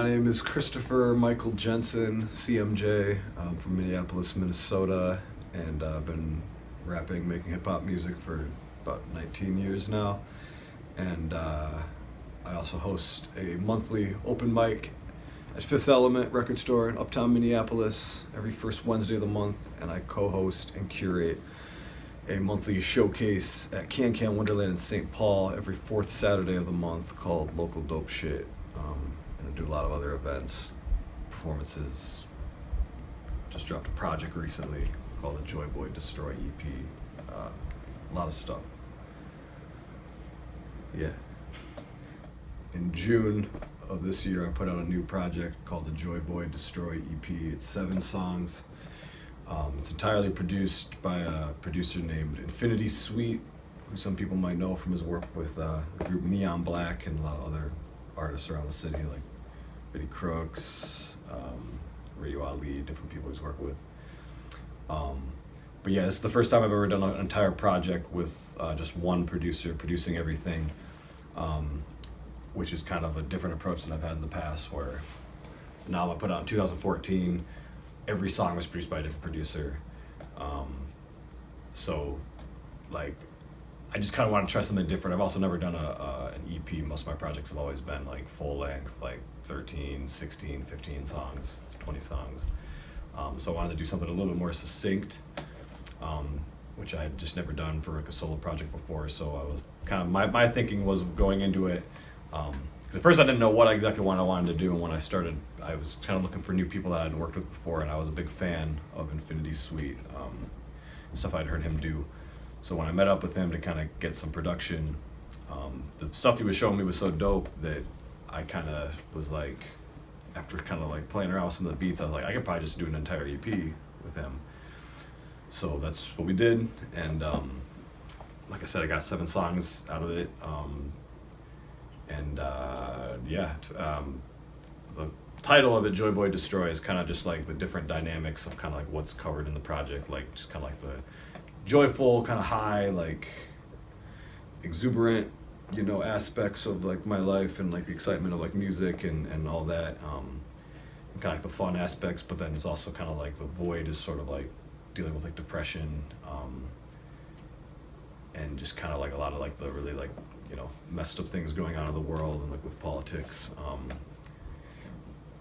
My name is Christopher Michael Jensen, CMJ. I'm from Minneapolis, Minnesota, and I've been rapping, making hip-hop music for about 19 years now. And I also host a monthly open mic at Fifth Element Record Store in Uptown Minneapolis every first Wednesday of the month, and I co-host and curate a monthly showcase at Can Can Wonderland in St. Paul every fourth Saturday of the month called Local Dope Shit. And I do a lot of other events, performances. Just dropped a project recently called the Joy Boy Destroy EP. A lot of stuff. Yeah. In June of this year, I put out a new project called the Joy Boy Destroy EP. It's 7 songs. It's entirely produced by a producer named Infinity Sweet, who some people might know from his work with the group Neon Black and a lot of other artists around the city, like Bitty Crooks, Radio Ali, different people he's worked with. But yeah, it's the first time I've ever done an entire project with just one producer producing everything, which is kind of a different approach than I've had in the past, where now I put out in 2014, every song was produced by a different producer. So like, I just kind of want to try something different. I've also never done an EP. Most of my projects have always been like full length, like 13, 16, 15 songs, 20 songs. So I wanted to do something a little bit more succinct, which I had just never done for like a solo project before. So I was kind of, my thinking was going into it, because at first I didn't know what exactly what I wanted to do, and when I started, I was kind of looking for new people that I hadn't worked with before, and I was a big fan of Infinity Sweet, stuff I'd heard him do. So when I met up with him to kind of get some production, the stuff he was showing me was so dope that I kind of was like, after kind of like playing around with some of the beats, I was like, I could probably just do an entire EP with him. So that's what we did, and like I said, I got 7 songs out of it, the title of it, Joy Boy Destroy, is kind of just like the different dynamics of kind of like what's covered in the project, like just kind of like the joyful, kind of high, like exuberant, aspects of like my life, and like the excitement of like music and all that, and kind of like the fun aspects, but then it's also kind of like the void is sort of like dealing with like depression, and just kind of like a lot of like the really like messed up things going on in the world, and like with politics,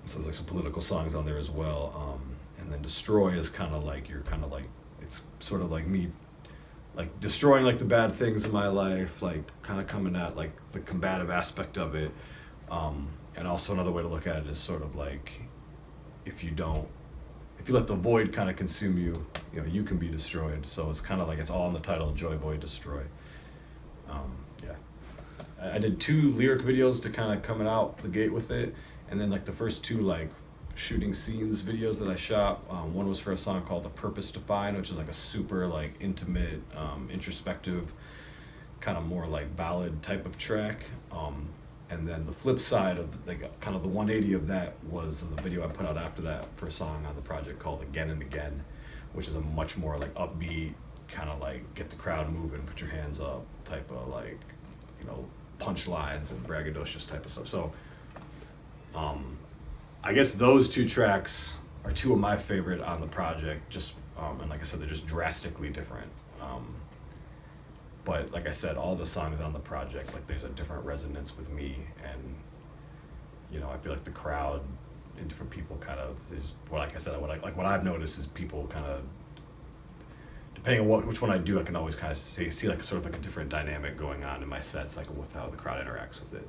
so there's like some political songs on there as well, and then Destroy is kind of like, you're kind of like, it's sort of like me like destroying like the bad things in my life, like kind of coming at like the combative aspect of it, and also another way to look at it is sort of like, if you let the void kind of consume you, you can be destroyed. So it's kind of like, it's all in the title, Joy Boy Destroy. Yeah, I did 2 lyric videos to kind of coming out the gate with it, and then like the first 2 like shooting scenes videos that I shot, one was for a song called The Purpose Defined, which is like a super like intimate, introspective, kind of more like ballad type of track, and then the flip side of like kind of the 180 of that was the video I put out after that for a song on the project called Again and Again, which is a much more like upbeat, kind of like get the crowd moving, put your hands up type of like, punchlines and braggadocious type of stuff. So I guess those 2 tracks are 2 of my favorite on the project, just and like I said, they're just drastically different. But like I said, all the songs on the project, like there's a different resonance with me, and I feel like the crowd and different people kind of, there's, well, like I said, what I've noticed is people kind of, depending on which one I do, I can always kind of see like sort of like a different dynamic going on in my sets, like with how the crowd interacts with it.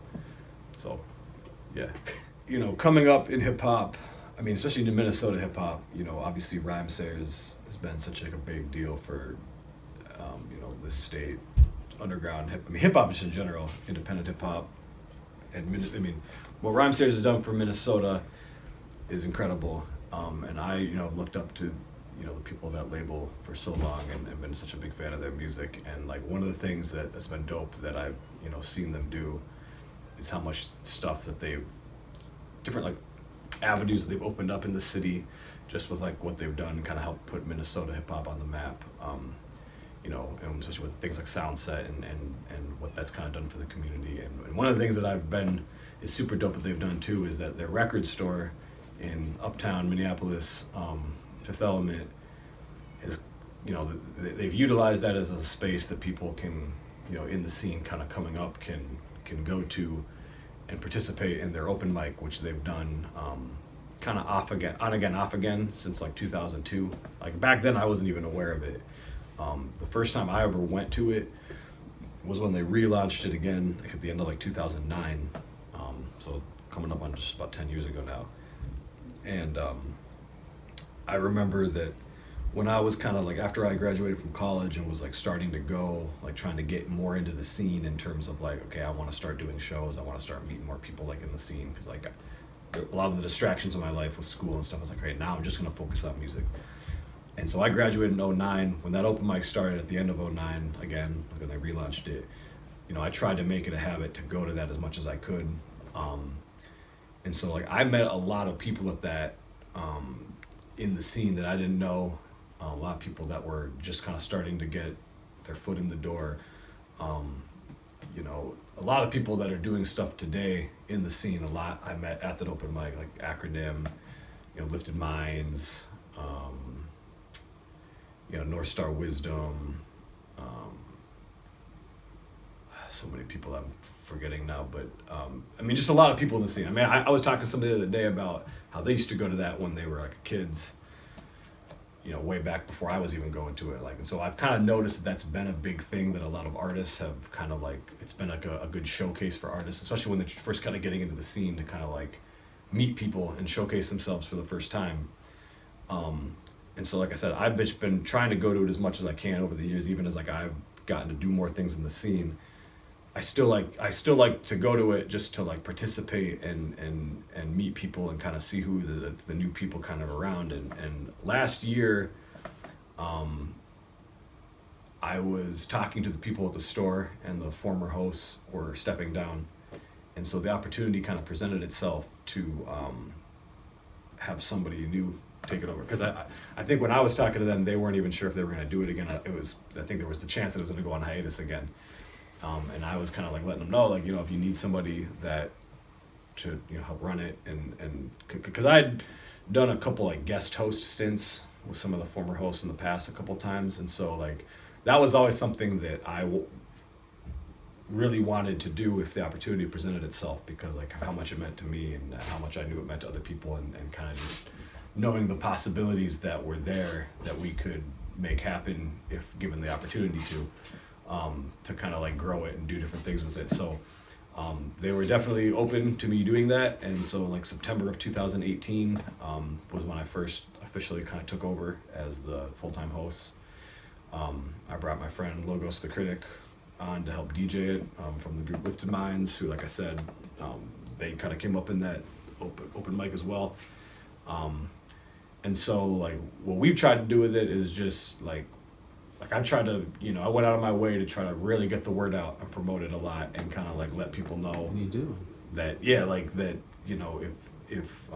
So, yeah. Coming up in hip hop, I mean, especially in Minnesota hip hop, obviously Rhymesayers has been such like a big deal for, this state, underground hip hop just in general, independent hip hop, and what Rhymesayers has done for Minnesota is incredible, and I, looked up to, the people of that label for so long, and been such a big fan of their music, and like one of the things that's been dope that I've, seen them do is how much stuff that they've, different like avenues that they've opened up in the city, just with like what they've done, kind of help put Minnesota hip hop on the map, and especially with things like Soundset and what that's kind of done for the community. And one of the things that I've been is super dope that they've done too is that their record store in Uptown Minneapolis, Fifth Element, is, you know, they've utilized that as a space that people can, you know, in the scene kind of coming up can go to and participate in their open mic, which they've done kind of off again since like 2002. Like back then I wasn't even aware of it. The first time I ever went to it was when they relaunched it again, like at the end of like 2009. So coming up on just about 10 years ago now. And I remember that when I was kind of like, after I graduated from college and was like starting to go, like trying to get more into the scene in terms of like, okay, I want to start doing shows, I want to start meeting more people like in the scene, because like a lot of the distractions of my life with school and stuff, I was like, okay, now I'm just going to focus on music. And so I graduated in 09. When that open mic started at the end of 09, again, when they relaunched it, you know, I tried to make it a habit to go to that as much as I could. And so like I met a lot of people at that in the scene that I didn't know, a lot of people that were just kind of starting to get their foot in the door. You know, a lot of people that are doing stuff today in the scene, a lot I met at that open mic, like Acronym, you know, Lifted Minds, you know, North Star Wisdom, so many people I'm forgetting now, but I mean, just a lot of people in the scene. I mean, I was talking to somebody the other day about how they used to go to that when they were like kids, you know, way back before I was even going to it. Like, and so I've kind of noticed that that's been a big thing that a lot of artists have kind of like, it's been like a good showcase for artists, especially when they're first kind of getting into the scene, to kind of like meet people and showcase themselves for the first time. And so, like I said, I've just been trying to go to it as much as I can over the years, even as like I've gotten to do more things in the scene. I still like to go to it just to like participate and meet people and kind of see who the new people kind of around. And last year, I was talking to the people at the store, and the former hosts were stepping down, and so the opportunity kind of presented itself to have somebody new take it over. Because I think when I was talking to them, they weren't even sure if they were going to do it again. I think there was the chance that it was going to go on hiatus again. And I was kind of like letting them know, like, you know, if you need somebody that to, you know, help run it, and because I'd done a couple like guest host stints with some of the former hosts in the past a couple times, and so like that was always something that I really wanted to do if the opportunity presented itself, because like how much it meant to me and how much I knew it meant to other people, and kind of just knowing the possibilities that were there that we could make happen if given the opportunity to kind of like grow it and do different things with it. So they were definitely open to me doing that. And so like September of 2018 was when I first officially kind of took over as the full-time host. I brought my friend Logos the Critic on to help DJ it from the group Lifted Minds, who, like I said, they kind of came up in that open mic as well. And so like what we've tried to do with it is just like I've tried to, you know, I went out of my way to try to really get the word out and promote it a lot, and kind of like let people know. And you do. That, yeah, like that, you know, if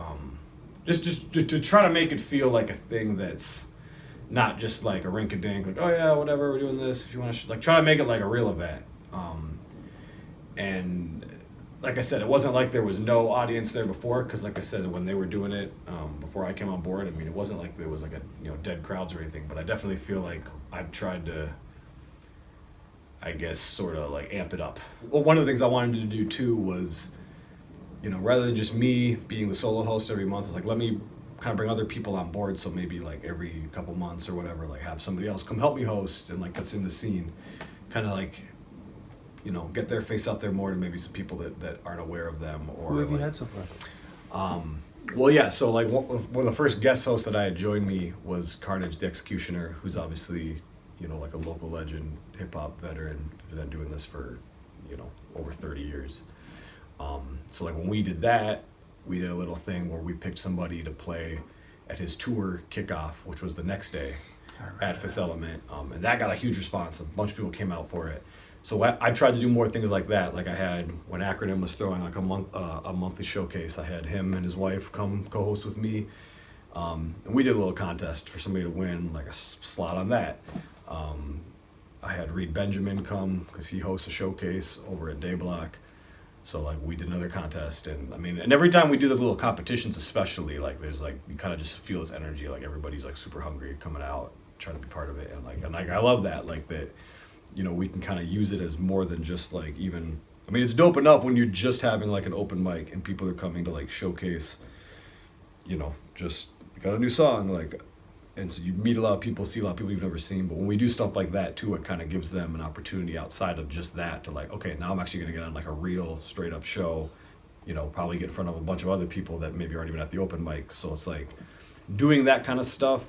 just to try to make it feel like a thing that's not just like a rink-a-dink, like, oh yeah, whatever, we're doing this, if you want to, like try to make it like a real event. And like I said, it wasn't like there was no audience there before, because like I said, when they were doing it, before I came on board, I mean, it wasn't like there was like a, you know, dead crowds or anything, but I definitely feel like I've tried to, I guess, sort of like amp it up. Well, one of the things I wanted to do too was, you know, rather than just me being the solo host every month, it's like, let me kind of bring other people on board. So maybe like every couple months or whatever, like have somebody else come help me host, and like that's in the scene, kind of like, you know, get their face out there more to maybe some people that aren't aware of them. Or who have like, you had so far? Well, yeah, so like one of the first guest hosts that I had joined me was Carnage the Executioner, who's obviously, you know, like a local legend, hip hop veteran, been doing this for, you know, over 30 years. So like when we did that, we did a little thing where we picked somebody to play at his tour kickoff, which was the next day at Fifth Element, and that got a huge response. A bunch of people came out for it. So I tried to do more things like that. Like I had, when Acronym was throwing like a monthly showcase, I had him and his wife come co-host with me, and we did a little contest for somebody to win like a slot on that. I had Reed Benjamin come because he hosts a showcase over at Dayblock. So like we did another contest, and I mean, and every time we do the little competitions, especially like there's like you kind of just feel this energy, like everybody's like super hungry coming out, trying to be part of it, and like I love that, like that, you know, we can kind of use it as more than just like even. I mean, it's dope enough when you're just having like an open mic and people are coming to like showcase, you know, just got a new song, like, and so you meet a lot of people, see a lot of people you've never seen. But when we do stuff like that too, it kind of gives them an opportunity outside of just that to like, okay, now I'm actually gonna get on like a real straight up show, you know, probably get in front of a bunch of other people that maybe aren't even at the open mic. So it's like doing that kind of stuff.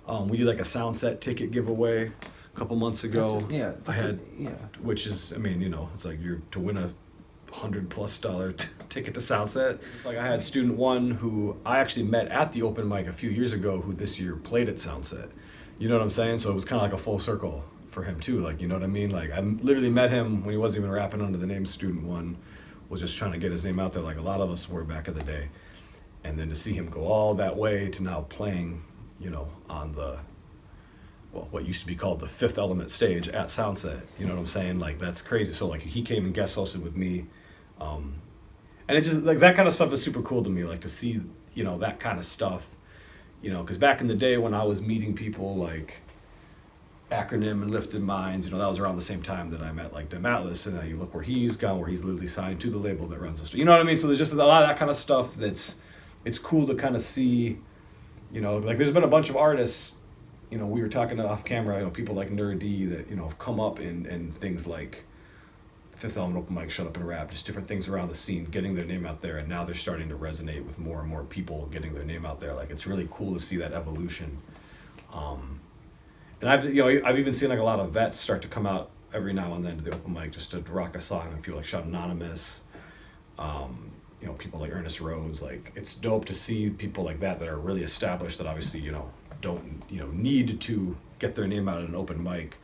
We did like a sound set ticket giveaway a couple months ago. Which is, I mean, you know, it's like you're to win a $100+ ticket to Soundset. It's like I had student one who I actually met at the open mic a few years ago, who this year played at Soundset. You know what I'm saying? So it was kind of like a full circle for him too. Like, you know what I mean? Like I literally met him when he wasn't even rapping under the name Student One, was just trying to get his name out there like a lot of us were back in the day. And then to see him go all that way to now playing, you know, on the, well, what used to be called the Fifth Element stage at Soundset. You know what I'm saying? Like that's crazy. So like he came and guest hosted with me. And it just like that kind of stuff is super cool to me, like to see, you know, that kind of stuff, you know, because back in the day when I was meeting people like Acronym and Lifted Minds, you know, that was around the same time that I met like Dem Atlas, and now you look where he's gone, where he's literally signed to the label that runs the store. You know what I mean? So there's just a lot of that kind of stuff it's cool to kind of see, you know, like there's been a bunch of artists, you know, we were talking off camera, you know, people like Nerd D that, you know, have come up in things like Fifth Element Open Mic, Shut Up and Rap, just different things around the scene, getting their name out there, and now they're starting to resonate with more and more people getting their name out there. Like it's really cool to see that evolution. And I've even seen like a lot of vets start to come out every now and then to the open mic just to rock a song, like people like Shot Anonymous, you know, people like Ernest Rhodes. Like it's dope to see people like that are really established, that obviously, you know, don't, you know, need to get their name out at an open mic,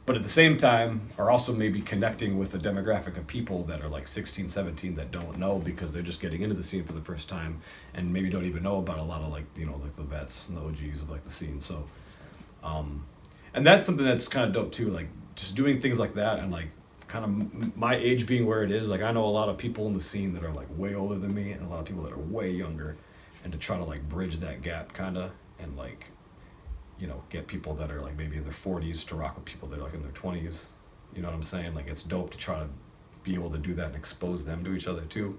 but at the same time are also maybe connecting with a demographic of people that are like 16, 17 that don't know, because they're just getting into the scene for the first time and maybe don't even know about a lot of like, you know, like the vets and the OGs of like the scene. So and that's something that's kind of dope too, like just doing things like that, and like kind of my age being where it is, like I know a lot of people in the scene that are like way older than me and a lot of people that are way younger, and to try to like bridge that gap kind of, and like, you know, get people that are like maybe in their 40s to rock with people that are like in their 20s. You know what I'm saying? Like it's dope to try to be able to do that and expose them to each other too.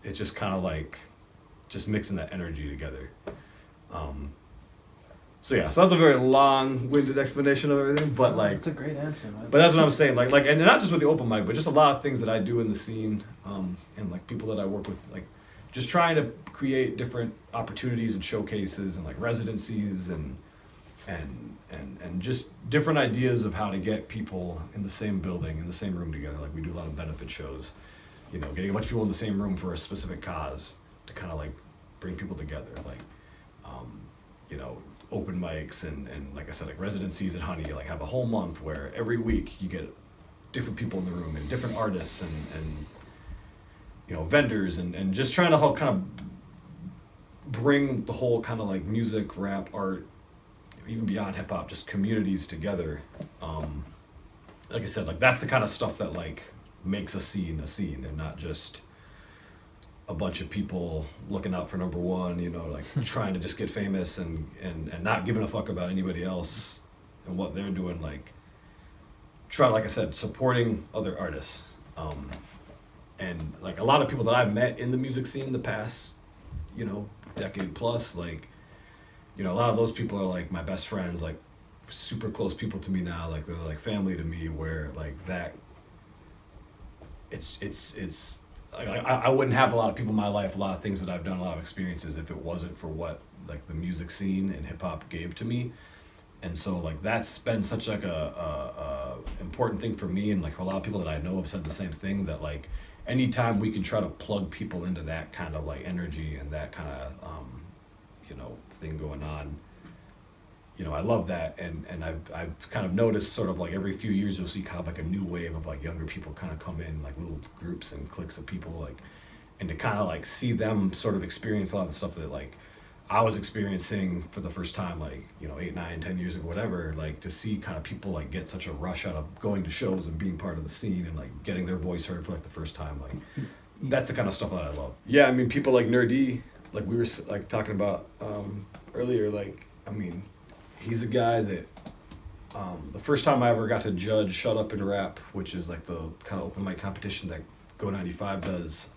It's just kind of like just mixing that energy together. So that's a very long-winded explanation of everything, but like that's a great answer, man. But that's what I'm saying, like and not just with the open mic, but just a lot of things that I do in the scene, and like people that I work with, like just trying to create different opportunities and showcases and like residencies and just different ideas of how to get people in the same building, in the same room together. Like we do a lot of benefit shows, you know, getting a bunch of people in the same room for a specific cause to kind of like bring people together, like you know, open mics and like I said, like residencies at Honey, like have a whole month where every week you get different people in the room and different artists and you know, vendors and just trying to help kind of bring the whole kind of like music, rap, art, even beyond hip hop, just communities together. Like I said, like that's the kind of stuff that like makes a scene and not just a bunch of people looking out for number one, you know, like trying to just get famous and not giving a fuck about anybody else and what they're doing. Like try, like I said, supporting other artists. And like a lot of people that I've met in the music scene the past, you know, decade plus, like, you know, a lot of those people are like my best friends, like super close people to me now. Like they're like family to me, where like that it's like I wouldn't have a lot of people in my life, a lot of things that I've done, a lot of experiences, if it wasn't for what like the music scene and hip hop gave to me. And so like that's been such like a important thing for me, and like a lot of people that I know have said the same thing, that like anytime we can try to plug people into that kind of like energy and that kind of you know, thing going on, you know, I love that. And I've kind of noticed sort of like every few years you'll see kind of like a new wave of like younger people kind of come in, like little groups and cliques of people, like, and to kind of like see them sort of experience a lot of the stuff that like I was experiencing for the first time, like, 8, 9, 10 years ago, whatever, like to see kind of people like get such a rush out of going to shows and being part of the scene and like getting their voice heard for like the first time. Like that's the kind of stuff that I love. Yeah, I mean, people like Nerdy, like we were like talking about earlier, like, I mean, he's a guy that the first time I ever got to judge Shut Up and Rap, which is like the kind of open mic competition that Go 95 does,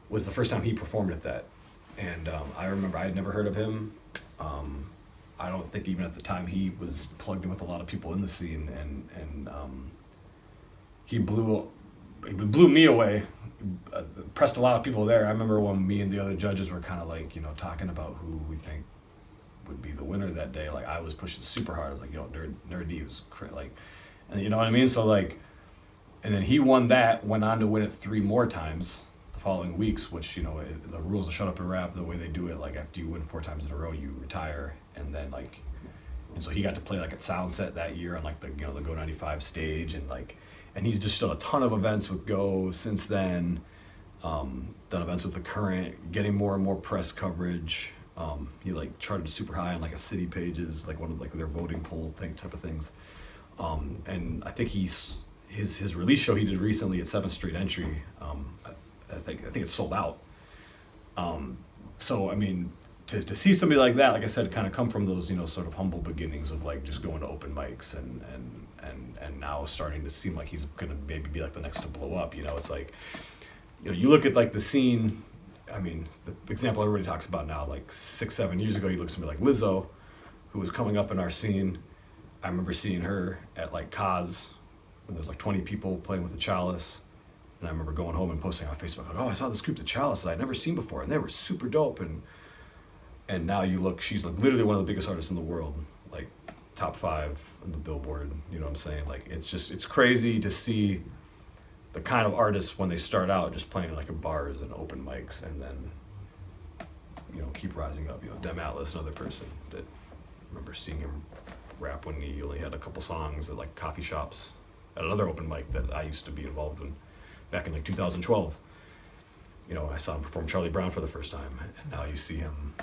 was the first time he performed at that. And I remember I had never heard of him. I don't think even at the time he was plugged in with a lot of people in the scene, and he blew me away. Pressed a lot of people there. I remember when me and the other judges were kind of like, talking about who we think would be the winner that day. Like I was pushing super hard. I was like, Nerdy was like, and you know what I mean? So like, and then he won that, went on to win it 3 more times the following weeks, which, the rules of Shut Up and Rap, the way they do it, like after you win 4 times in a row, you retire. And then like, and so he got to play like at Soundset that year on like the, the Go 95 stage, and like, and he's just done a ton of events with Go since then, done events with The Current, getting more and more press coverage. He like charted super high on like a city pages, like one of like their voting poll thing type of things. And I think his release show he did recently at 7th Street Entry, I think it's sold out. So I mean, to see somebody like that, like I said, kind of come from those, sort of humble beginnings of like just going to open mics and now starting to seem like he's gonna maybe be like the next to blow up. It's like, you look at like the scene. I mean, the example everybody talks about now, like 6, 7 years ago, you look at somebody like Lizzo, who was coming up in our scene. I remember seeing her at like Kaz when there was like 20 people playing with the Chalice. And I remember going home and posting on Facebook, like, oh, I saw this group, the Chalice, that I'd never seen before, and they were super dope. And now you look, she's like literally one of the biggest artists in the world, like top 5 in the Billboard. You know what I'm saying? Like it's crazy to see the kind of artists when they start out just playing like in bars and open mics, and then keep rising up. Dem Atlas, another person that I remember seeing him rap when he only had a couple songs at like coffee shops at another open mic that I used to be involved in back in like 2012. I saw him perform Charlie Brown for the first time, and now you see him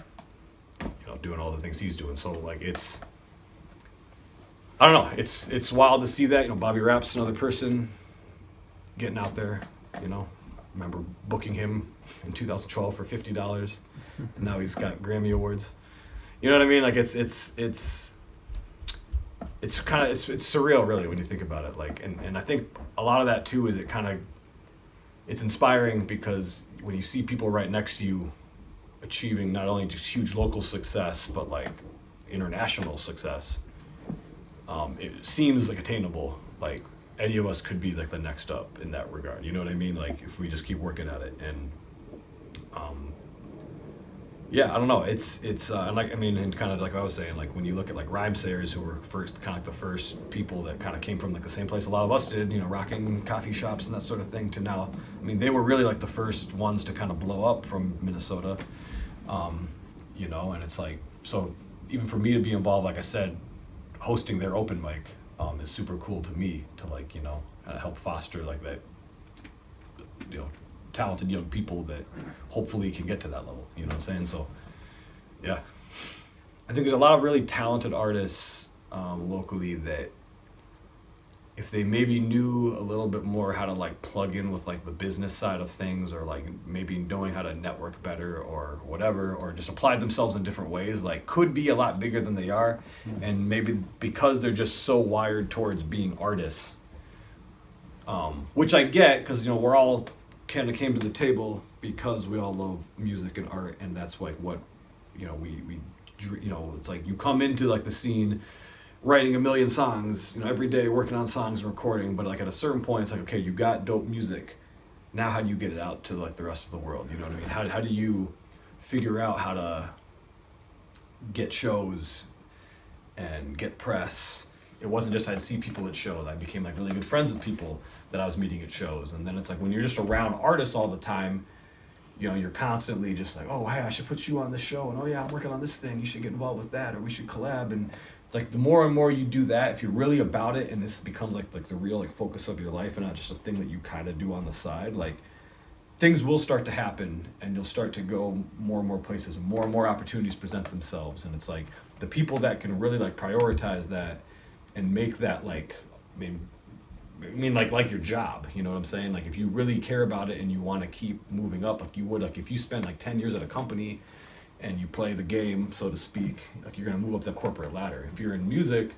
doing all the things he's doing. So like I don't know, it's wild to see that. Bobby Rapp's another person getting out there. Remember booking him in 2012 for $50, and now he's got Grammy awards. You know what I mean? Like it's kind of it's surreal, really, when you think about it. Like, and I think a lot of that too is it's inspiring, because when you see people right next to you achieving not only just huge local success but like international success, it seems like attainable. Like any of us could be like the next up in that regard. You know what I mean? Like if we just keep working at it. And yeah, I don't know. It's like, I mean, and kind of like I was saying, like when you look at like Rhymesayers, who were first, kind of like the first people that kind of came from like the same place a lot of us did, rocking coffee shops and that sort of thing, to now, I mean, they were really like the first ones to kind of blow up from Minnesota, and it's like, so even for me to be involved, like I said, hosting their open mic is super cool to me, to like, kind of help foster like that, talented young people that hopefully can get to that level. You know what I'm saying? So yeah, I think there's a lot of really talented artists locally that if they maybe knew a little bit more how to like plug in with like the business side of things, or like maybe knowing how to network better or whatever, or just applied themselves in different ways, like could be a lot bigger than they are. And maybe because they're just so wired towards being artists, which I get, because we're all kind of came to the table because we all love music and art, and that's like what we it's like you come into like the scene writing a million songs every day, working on songs and recording, but like at a certain point it's like, okay, you got dope music, now how do you get it out to like the rest of the world? You know what I mean? How do you figure out how to get shows and get press? It wasn't just I'd see people at shows, I became like really good friends with people that I was meeting at shows. And then it's like when you're just around artists all the time, you're constantly just like, oh, hey, I should put you on this show, and oh yeah, I'm working on this thing, you should get involved with that, or we should collab. And it's like the more and more you do that, if you're really about it, and this becomes like the real like focus of your life and not just a thing that you kind of do on the side, like things will start to happen, and you'll start to go more and more places, and more opportunities present themselves. And it's like the people that can really like prioritize that and make that like, like your job, you know what I'm saying? Like if you really care about it and you want to keep moving up, like you would, like if you spend like 10 years at a company and you play the game, so to speak, like you're going to move up the corporate ladder. If you're in music,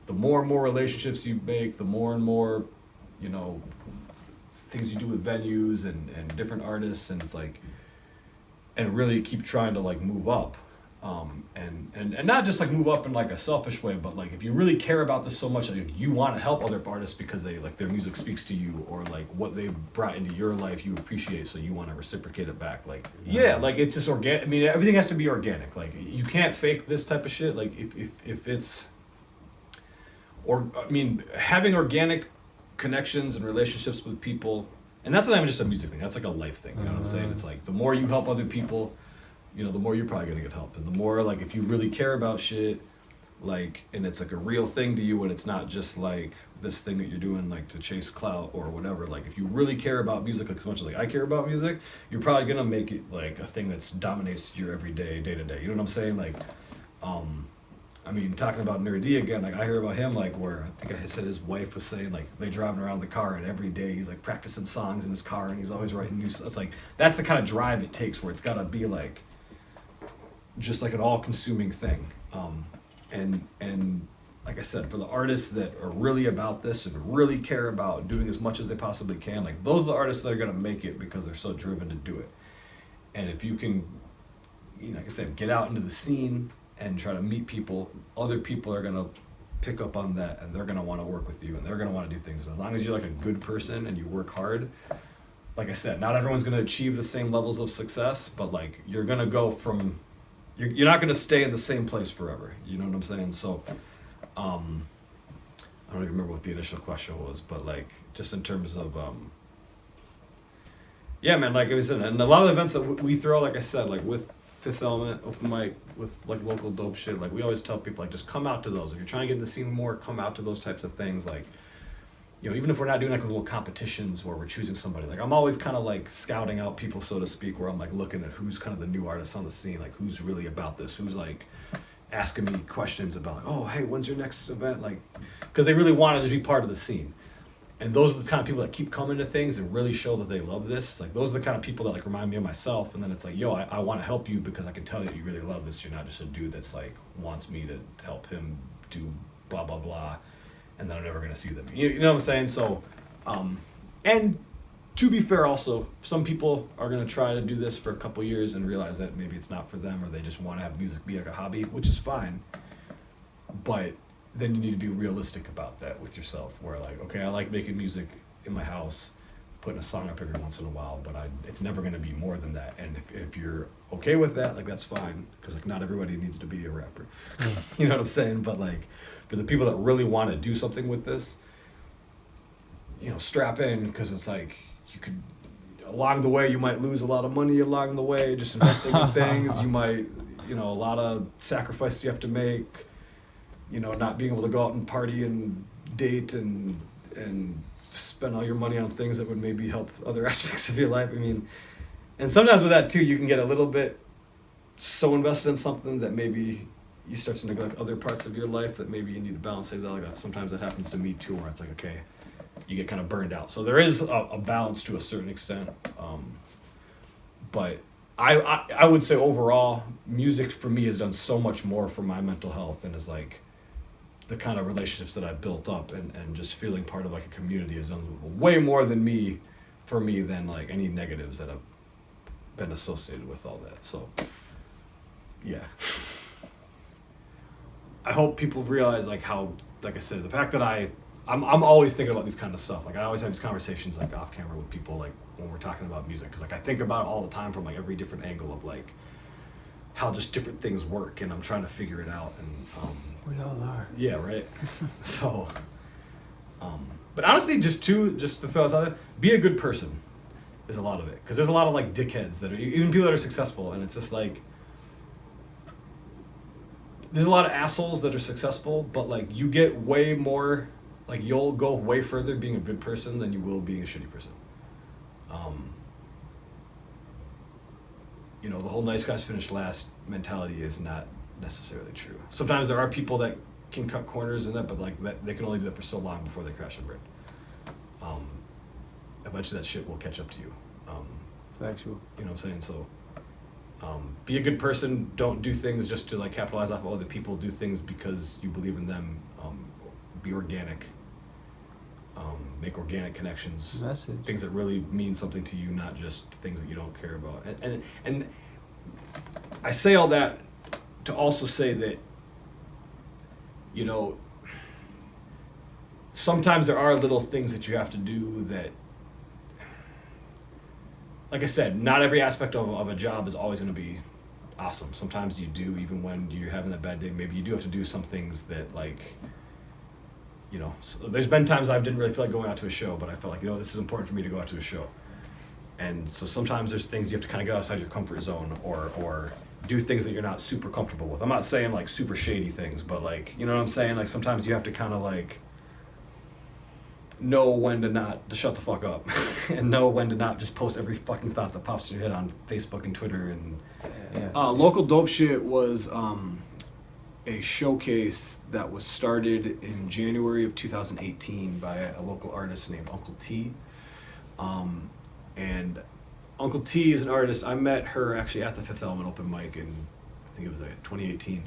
the more and more relationships you make, the more and more, you know, things you do with venues and different artists, and it's like, and really keep trying to like move up, and not just like move up in like a selfish way, but like if you really care about this so much, like you want to help other artists because they like their music speaks to you, or like what they brought into your life you appreciate, so you want to reciprocate it back. Like yeah, like it's just organic. I mean, everything has to be organic. Like you can't fake this type of shit. Like if it's, or I mean, having organic connections and relationships with people, and that's not even just a music thing, that's like a life thing, you know what I'm saying? It's like the more you help other people, you know, the more you're probably gonna get help, and the more like if you really care about shit, like, and it's like a real thing to you, and it's not just like this thing that you're doing like to chase clout or whatever. Like if you really care about music like as much as like I care about music, you're probably gonna make it like a thing that's dominates your everyday, day to day, you know what I'm saying? Like I mean, talking about Nerd D again, like I hear about him, like where I think I said his wife was saying, like they driving around the car, and every day he's like practicing songs in his car, and he's always writing new. It's like that's the kind of drive it takes, where it's got to be like just like an all-consuming thing. And like I said, for the artists that are really about this and really care about doing as much as they possibly can, like those are the artists that are gonna make it because they're so driven to do it. And if you can, you know, like I said, get out into the scene and try to meet people, other people are gonna pick up on that, and they're gonna want to work with you, and they're gonna want to do things. And as long as you're like a good person and you work hard, like I said, not everyone's gonna achieve the same levels of success, but like you're gonna go from, you're not gonna stay in the same place forever. You know what I'm saying? So, I don't even remember what the initial question was, but like just in terms of, yeah, man, like I said, and a lot of the events that we throw, like I said, like with Fifth Element, open mic, with like local dope shit, like we always tell people, like just come out to those. If you're trying to get in the scene more, come out to those types of things. Like, you know, even if we're not doing like little competitions where we're choosing somebody, like I'm always kind of like scouting out people, so to speak, where I'm like looking at who's kind of the new artists on the scene, like who's really about this, who's like asking me questions about like, oh hey, when's your next event, like because they really want to just be part of the scene. And those are the kind of people that keep coming to things and really show that they love this. Like those are the kind of people that like remind me of myself. And then it's like, yo, I want to help you because I can tell that you really love this. You're not just a dude that's like wants me to help him do blah blah blah, and then I'm never gonna see them. You know what I'm saying? So, and to be fair, also some people are gonna try to do this for a couple years and realize that maybe it's not for them, or they just want to have music be like a hobby, which is fine. But then you need to be realistic about that with yourself, where like, okay, I like making music in my house, putting a song up every once in a while, but it's never going to be more than that. And if you're okay with that, like that's fine, because like not everybody needs to be a rapper. You know what I'm saying? But like for the people that really want to do something with this, you know, strap in, because it's like you could, along the way you might lose a lot of money along the way just investing in things. You might, you know, a lot of sacrifices you have to make. You know, not being able to go out and party and date and spend all your money on things that would maybe help other aspects of your life. I mean, and sometimes with that too, you can get a little bit so invested in something that maybe you start to neglect other parts of your life that maybe you need to balance things out like that. Sometimes that happens to me too, where it's like, okay, you get kind of burned out. So there is a balance to a certain extent. But I would say overall, music for me has done so much more for my mental health, and is like, the kind of relationships that I've built up and just feeling part of like a community has done way more than for me than like any negatives that have been associated with all that. So yeah, I hope people realize like how, like I said, the fact that I'm always thinking about these kind of stuff. Like I always have these conversations like off camera with people, like when we're talking about music, because like I think about it all the time from like every different angle of like how just different things work, and I'm trying to figure it out. And we all are. Yeah, right. So, but honestly, just to throw this out there, be a good person is a lot of it, because there's a lot of like dickheads that are even people that are successful, and it's just like there's a lot of assholes that are successful, but like you get way more, like you'll go way further being a good person than you will being a shitty person. you know, the whole nice guys finish last mentality is not necessarily true. Sometimes there are people that can cut corners in that, but like that, they can only do that for so long before they crash and burn. Eventually that shit will catch up to you. Factual. You know what I'm saying? So be a good person. Don't do things just to like capitalize off of other people. Do things because you believe in them. Be organic. Make organic connections. Message. Things that really mean something to you, not just things that you don't care about. And I say all that to also say that, you know, sometimes there are little things that you have to do that, like I said, not every aspect of a job is always going to be awesome. Sometimes you do, even when you're having that bad day, maybe you do have to do some things that, like, you know, so there's been times I didn't really feel like going out to a show, but I felt like, you know, this is important for me to go out to a show. And so sometimes there's things you have to kind of get outside your comfort zone or do things that you're not super comfortable with. I'm not saying like super shady things, but like, you know what I'm saying? Like sometimes you have to kind of like know when to shut the fuck up and know when to not just post every fucking thought that pops in your head on Facebook and Twitter. And Local Dope Shit was a showcase that was started in January of 2018 by a local artist named Uncle T. And Uncle T is an artist. I met her actually at the Fifth Element open mic in, I think it was like 2018.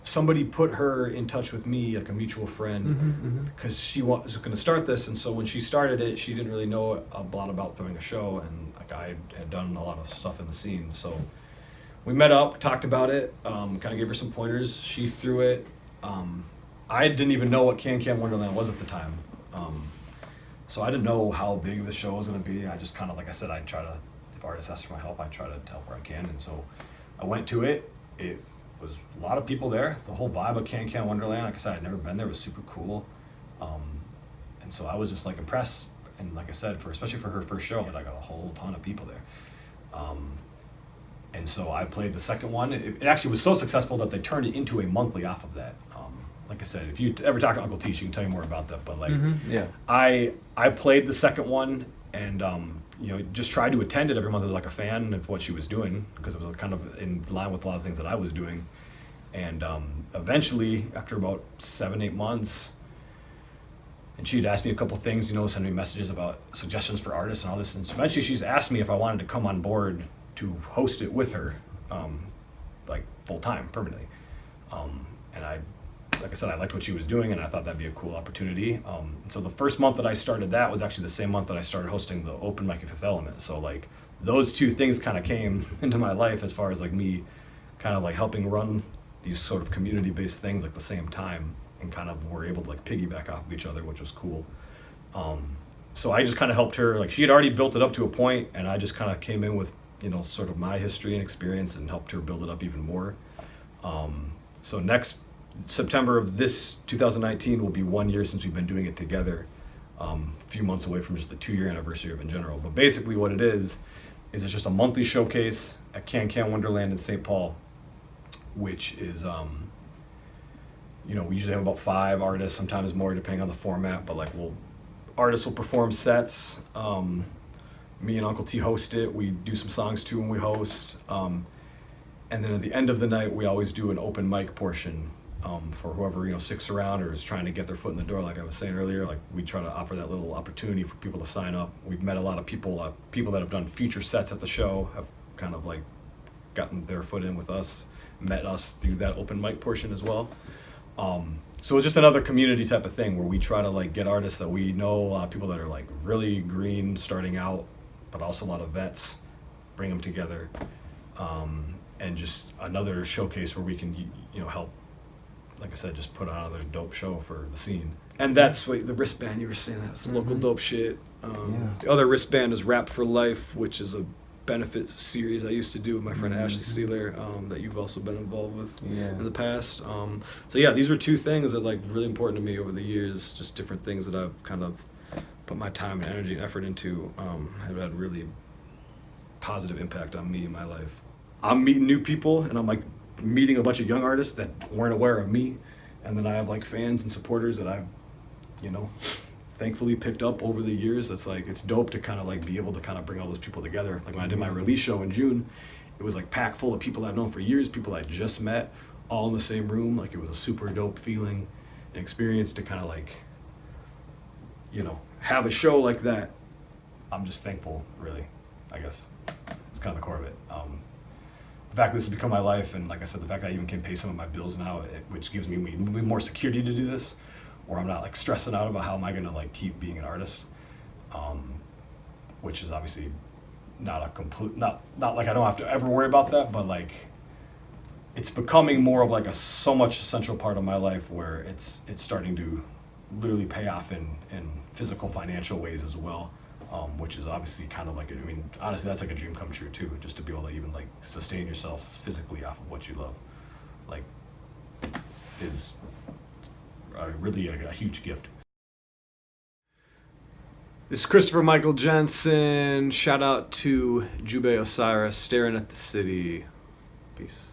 Somebody put her in touch with me, like a mutual friend, because she was going to start this. And so when she started it, she didn't really know a lot about throwing a show. And like I had done a lot of stuff in the scene. So we met up, talked about it, kind of gave her some pointers. She threw it. I didn't even know what Can Can Wonderland was at the time. So I didn't know how big the show was going to be. I just kind of, like I said, I try to, if artists ask for my help, I try to help where I can. And so I went to it. It was a lot of people there. The whole vibe of Can Can Wonderland, like I said, I'd never been there, was super cool. And so I was just like impressed. And like I said, especially for her first show, I got a whole ton of people there. And so I played the second one. It actually was so successful that they turned it into a monthly off of that. Like I said, if you ever talk to Uncle T, she can tell you more about that. But like, I played the second one and you know, just tried to attend it every month as like a fan of what she was doing because it was kind of in line with a lot of things that I was doing. And eventually, after about 7-8 months, and she'd asked me a couple things, you know, send me messages about suggestions for artists and all this. And eventually, she's asked me if I wanted to come on board to host it with her, like full time, permanently. And I, like I said, I liked what she was doing, and I thought that'd be a cool opportunity. And so the first month that I started that was actually the same month that I started hosting the open mic at Fifth Element. So like those two things kind of came into my life as far as like me kind of like helping run these sort of community-based things like the same time, and kind of were able to like piggyback off of each other, which was cool. So I just kind of helped her. Like she had already built it up to a point, and I just kind of came in with, you know, sort of my history and experience and helped her build it up even more. So next September of this 2019 will be 1 year since we've been doing it together, a few months away from just the 2-year anniversary of In General. But basically what it is it's just a monthly showcase at Can Can Wonderland in St. Paul, which is, you know, we usually have about 5 artists, sometimes more depending on the format, but like artists will perform sets. Me and Uncle T host it. We do some songs too when we host. And then at the end of the night, we always do an open mic portion for whoever, you know, sticks around or is trying to get their foot in the door. Like I was saying earlier, like we try to offer that little opportunity for people to sign up. We've met a lot of people, people that have done feature sets at the show have kind of like gotten their foot in with us, met us through that open mic portion as well. So it's just another community type of thing where we try to like get artists that we know, a lot of people that are like really green starting out, but also a lot of vets, bring them together, and just another showcase where we can, you know, help, like I said, just put on another dope show for the scene. And that's what the wristband you were saying, that's the local dope shit. The other wristband is Rap for Life, which is a benefit series I used to do with my friend Ashley Sealer, that you've also been involved with in the past. So yeah, these are 2 things that like really important to me over the years, just different things that I've kind of put my time and energy and effort into, have had really positive impact on me in my life. I'm meeting new people, and I'm like meeting a bunch of young artists that weren't aware of me, and then I have like fans and supporters that I've, you know, thankfully picked up over the years. It's like, it's dope to kind of like be able to kind of bring all those people together. Like when I did my release show in June, it was like packed full of people I've known for years, people I just met, all in the same room. Like it was a super dope feeling and experience to kind of like, you know, have a show like that. I'm just thankful, really. I guess it's kind of the core of it. The fact that this has become my life, and like I said, the fact that I even can pay some of my bills now, which gives me more security to do this, where I'm not like stressing out about how am I gonna like keep being an artist, which is obviously not a complete, not like I don't have to ever worry about that, but like it's becoming more of like a so much essential part of my life where it's starting to literally pay off in physical financial ways as well. Which is obviously kind of like, I mean, honestly, that's like a dream come true too, just to be able to even like sustain yourself physically off of what you love, like, is really a huge gift. This is Christopher Michael Jensen. Shout out to Jube Osiris, Staring at the City. Peace.